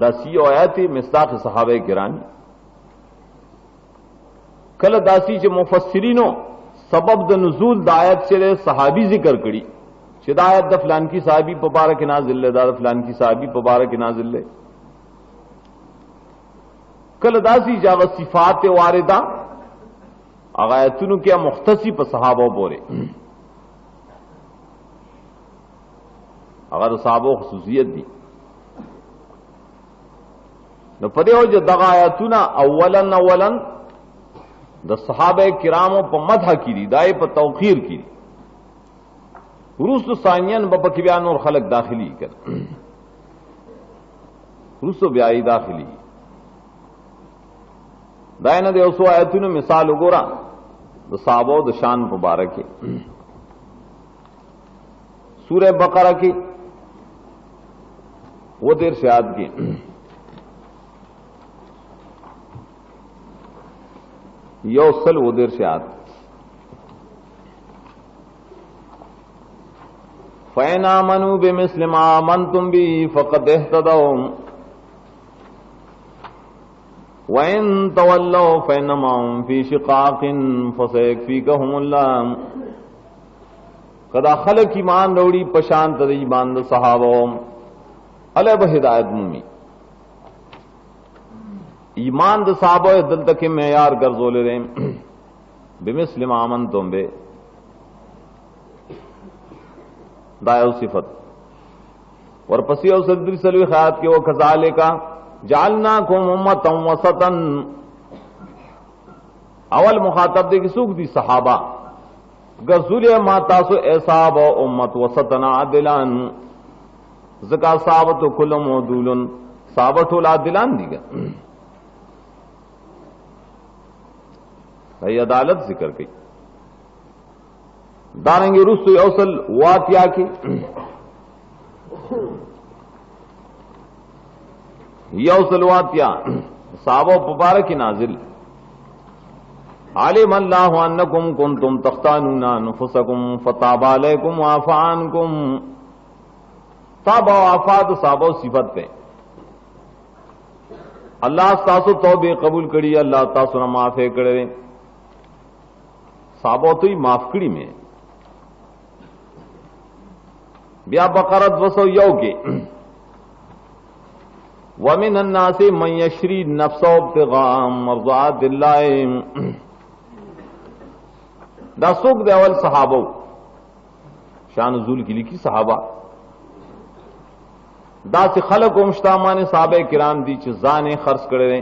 دا سی آیت مصداق صحابه کرام کله داسی چې مفسرینو سبب د نزول د آیت سره صحابی ذکر کړي چې دا آیت د فلان کی صحابی په باره کې نازل ده دا فلان کی صحابی په باره کې نازل ده کله داسی جاغ صفات وارده آیتونو کې مختصی په صحابه پورې هغه صحابه خصوصیت دي نو په دې وجه دغه آیتونه اولا د صحابه کرامو په مدح کې دي دای په توقیر کې دي روس ثانیان په کې بیان اور خلق داخلي کړ روس بیاي داخلي داینه د اوسو آیتونو مثال وګورئ د صحابه د شان مبارک سورہ بقرہ کی وہ دیر سے آیت کی یوصل وہ دیر سے آیت فَإِنْ آمَنُوا بِمِثْلِ مَا آمَنْتُمْ بِهِ فَقَدْ اهْتَدَوْا وَإِن تَوَلَّوْا فَإِنَّمَا هُمْ فِي شِقَاقٍ فَسَيَكْفِيكَهُمُ اللَّهُ کدا خلق ایمان روڑی پشان تر ایمان د صحابہ علیہ بہدایت مومی ایمان د صحابہ دل تک معیار گرزول رہے بمثل ما آمنتم بے دایو صفت ورپسی او صدری سلوی خیات کے وہ کذالکا جعلناکم امتا وسطا اول مخاطب دے کی سوک دی صحابہ گرزولی ما تاسو اصحاب و امت وسطنا عدلان زکا صحابتو کل مودولن صحابتو العدلان دیگا یہ عدالت ذکر کی دارنگی رسو اوصل واتیا کی یوصل واتیا صحابہ مبارک نازل علم اللہ انکم کنتم تختانون انفسکم فتاب علیکم وعفا عنکم تاب و عفا صحابہ صفت پہ اللہ تاسو توبے قبول کری اللہ تاسو نہ معافے کرے صحابہ تو ہی معاف کری میں بیا بقرہ 201 کے ومن الناس من یشری نفسه ابتغاء مرضات اللہ دا سوک دے اول صحابہ شان نزول کی لکھی صحابہ دا سے خلق و مشتامان صحابہ کرام دی چھ زانے خرچ کرے رہے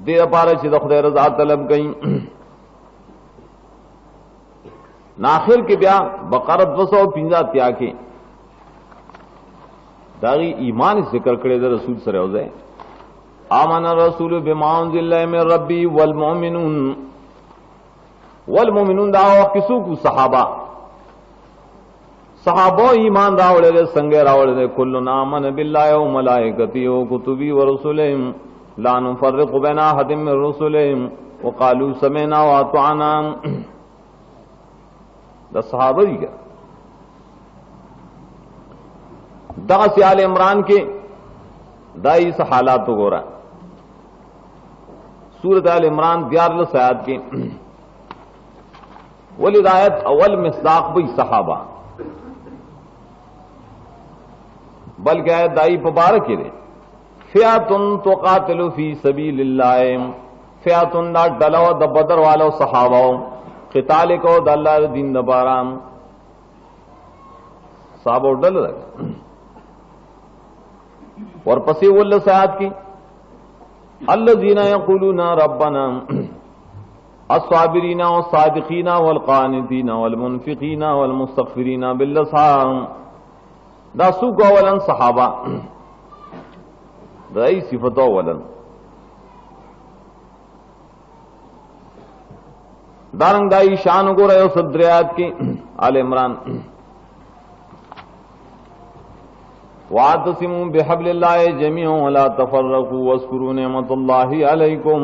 دے پارے چھ خدای رضا طلب گئیں ناخر کے بیا بقرہ 250 تیا کے داغی ایمان ذکر کرے دے رسول سر اوزے آمن الرسول بما انزل من ربی والمؤمنون والمؤمنون دعوا کسو کو صحابہ ایمان راوڑے دے سنگے راوڑے دے کلن آمن باللہ و ملائکتی و کتبی و رسولہم لا نفرق بین احد من رسولہم وقالوا سمعنا واطعنا دا صحابہ دی گا दगा से आल इमरान के दाई से हालात तो गोरा सूरत आल इमरान 11 आयत के वली रायत अवल मिसदाक भी सहाबा बल्कि आयत दाई मुबारक के रे फियातुन तुकातिलु फी सबीलिल्लाह फियातुन दा डलो द बदर वालो सहाबा क़िताल को द अल्लाह दीन दबाराम साहबो डल रख और पसी वल्ल सायत की अल्लज़ीना यक़ूलूना रब्बना अस्साबिरीना वस्सादिक़ीना वल्क़ानितीना वल्मुनफ़िक़ीना वल्मुस्तग़फ़िरीना बिल्लसाम दासु को अवलन सहाबा दाई सिफतो अवलन दारंग दाई शान को रहे सद्रियात की आल इमरान वातसिमू बिहब्लिल्लाहि जमीअन वला तफर्रकू वज़कुरू निअमतल्लाहि अलैकुम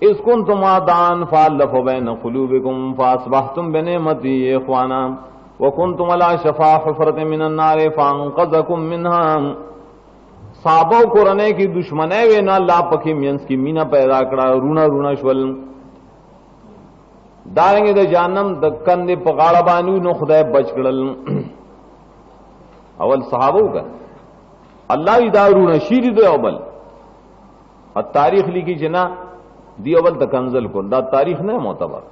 इज़ कुंतुम आदान फ़अल्लफ़ बैन क़ुलूबिकुम फ़अस्बहतुम बिनिअमती इख़वाना व कुंतुम अला शफ़ा हुफ़रतिन मिनन नार फ़अन्क़ज़कुम मिन्हा साबो कुरने की दुश्मने वे ना अल्लाह पकी मियंस की मीना पैदा कड़ा रूना रूना शवल दारेंगे द जहन्नम द कंदे पगाड़ा बानू नो खुदा बचकड़ल अवल सहाबो का अल्लाह इदारू नशीर दे अवल और तारीख लिखी जना दी अवल तकंजल को दा तारीख न मोतबर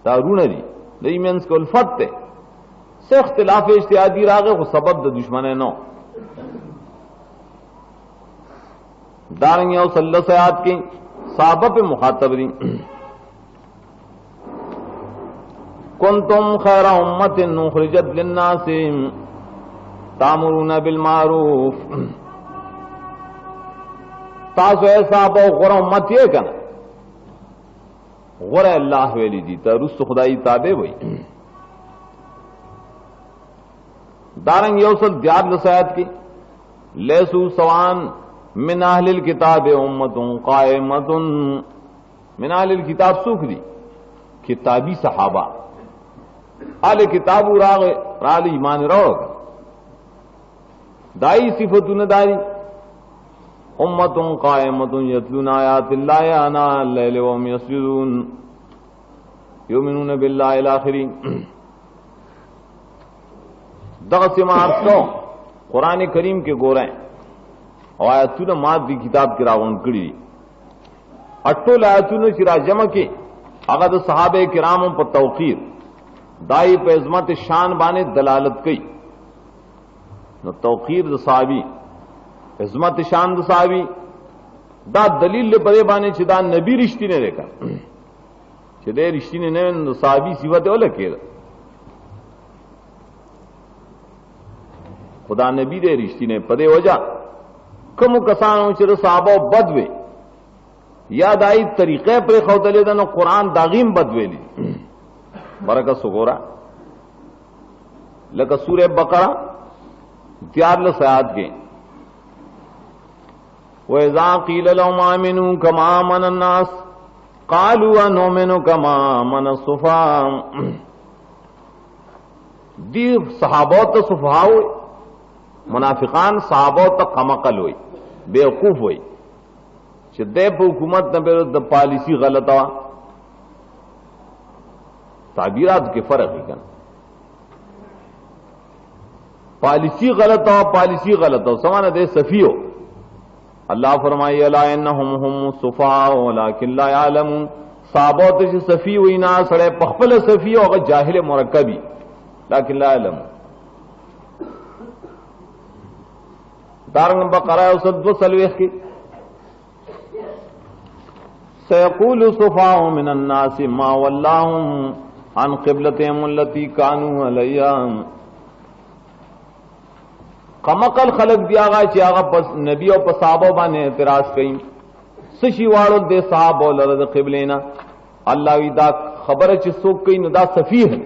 दारू नरी दई मींस को उल्फत थे से इख्तिलाफ इज्तिहादी रागे को सबब द दुश्मन नो दारेंगे और सल्लल्लाहु अलैहि वसल्लम की साहबा पे मुखातबरी कुंतुम खैरा उम्मतिन उखरिजत लिन्नासी तामुरून बिल मारूफ तासो ऐसा बो गुरा उम्मत ये कना गुरा अल्लाह वेली जी रुस्त खुदाई ताबे वही दारंग यौसल 11 आयत की लेसु सवान मिन अहलिल किताब उम्मतुन कायमतुन मिन अहलिल किताब सुख दी किताबी सहाबा आले किताबू राल ईमान रोग दाई सिफतुन दारी उम्मतुन कायमतुन यतलूना आयातिल्लाहि आना अल-लैलि व हुम यसजुदून युमिनून बिल्लाहि इल-आखिरी दगसिमात को कुरान करीम के गोरें और आयतुन माद की किताब की रावण कड़ी अट्टोल आयतुन चिरा जम के अगद सहाबे किरामों पर तौकीर दाई पे इज़्मत शान बाने दलालत कई न तौकीर द साहबी इज़्मत शान द साहबी दा दलील ले बड़े बाने चिदा नबी रिश्ती ने देखा चिदे रिश्ती ने साहबी सिवत ओले के खुदा नबी दे रिश्ती ने पदे वजह कम कसानों चिर साहबो बदवे याद आई तरीक़े पर खौतले दन कुरान दागीम बदवेली बरकत सुगोरा लका सूरह बकरा 11 आयत के वइज़ा क़ील लहुम आमिनू कमा आमन अन्नास क़ालू अनुमिनु कमा आमन अस्सुफ़हा दी सहाबो तो सुफ़हा हुए मुनाफिकान सहाबो तो कमकल हुई बेवकूफ हुई शिद्दत हुकूमत न पॉलिसी गलत हुआ ताबीरात के फर्क है पॉलिसी गलत हो पॉलिसी गलत हो समान दे सफी हो अल्लाह फरमाई अला इन्नहुम हुम सुफहा वलाकिन ला यालमून साबोत से सफी हुई ना सड़े पखपल सफी हो अगर जाहिल मुरक्कबी लाकिन ला यालमून दारंग बकरा उसद सलवेख की सयक़ूलु सुफहाउ मिनन नासि मा वल्लाहुम अन क़िबलतिहिम अल्लती कानू अलैहा कमकल खलक दिया गा चियागा पस नबी और पसाबो बाने एतराज कई सशी वाड़ो दे साहबो लरद क़िबलेना अल्लाह विदा खबर च सोक कई नदा सफी है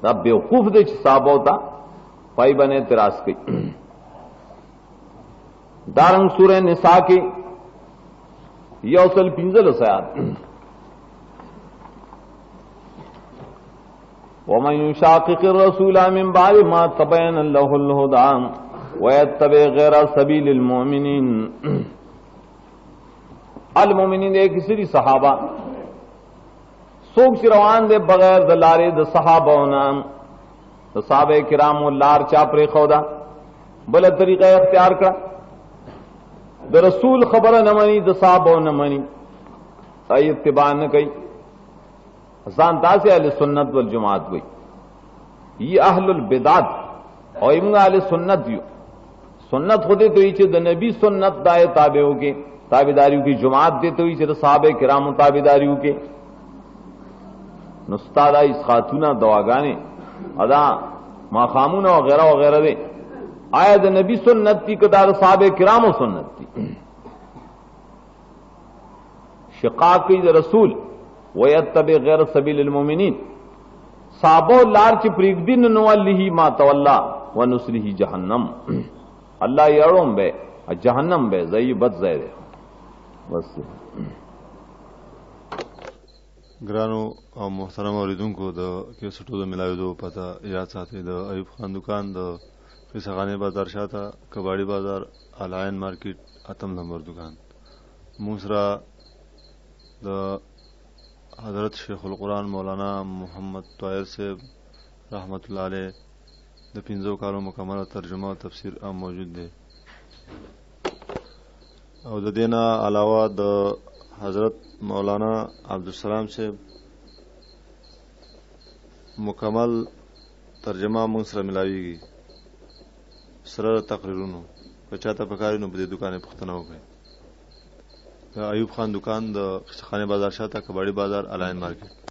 दा बेवकूफ दे साहबो ता पाई बने एतराज कई दारंग सूरह निसा की यौसल 15 आयत वमन युशाक़िक़िर रसूल मिन बादि मा तबय्यन लहुल हुदा वयत्तबि गैर सबीलिल मुमिनीन। अल मुमिनीन एक सिरी सहाबा सोक रवान दे बगैर द लारे द सहाबाओना द सहाबे किराम लार चापरे खौदा बल तरीका इख्तियार करा द रसूल खबर न मनी द सहाबो न मनी आई इत्तिबा न कई जानता से अहले सुन्नत वल जमात हुई ये अहलुल बिदात और इमंगा अहले सुन्नत यू सुन्नत खुदे तो इचे द नबी सुन्नत दाए ताबेओं के ताबेदारियों की जमात दे तो इचे द सहाबे किराम ताबेदारियों के नुस्तादा इस खातूना दवागाने अदा माखामुना वगैरह वगैरह दे आया द नबी सुन्नत की कदार सहाबे किराम सुन्नत थी शिकाक की रसूल वयत्तबि गैर सबीलिल मुमिनीन साबो लार ची प्रीगदिन नवल्लिही मा तवल्ला व नुस्लिही जहन्नम अल्लाह यड़ों बे जहन्नम बे जई बद ज़ैर बस ग्रानो और मोहतरम औरिदुनको द केसटो द मिलायो दो पता याद साथे द अयूब खान दुकान द किसाखाने बाजार शाता कबाड़ी बाजार अलायन मार्केट अतम नंबर दुकान मूसरा द हजरत शेखुल कुरान मौलाना मोहम्मद ताहिर साहब रहमतुल्लाह अलैह द 5 कालों मुकम्मल तर्जुमा और तफसीर मौजूद है और द देना अलावा द हजरत मौलाना अब्दुलसलाम साहब मुकम्मल तर्जुमा मुंसरा मिलावीगी सर तकरीरुनो पचाता पकारी नो बदे दुकानें पुख्तना हो गए अयूब खान दुकान द खाने बाजार शाता कबाड़ी बाजार अलायन मार्केट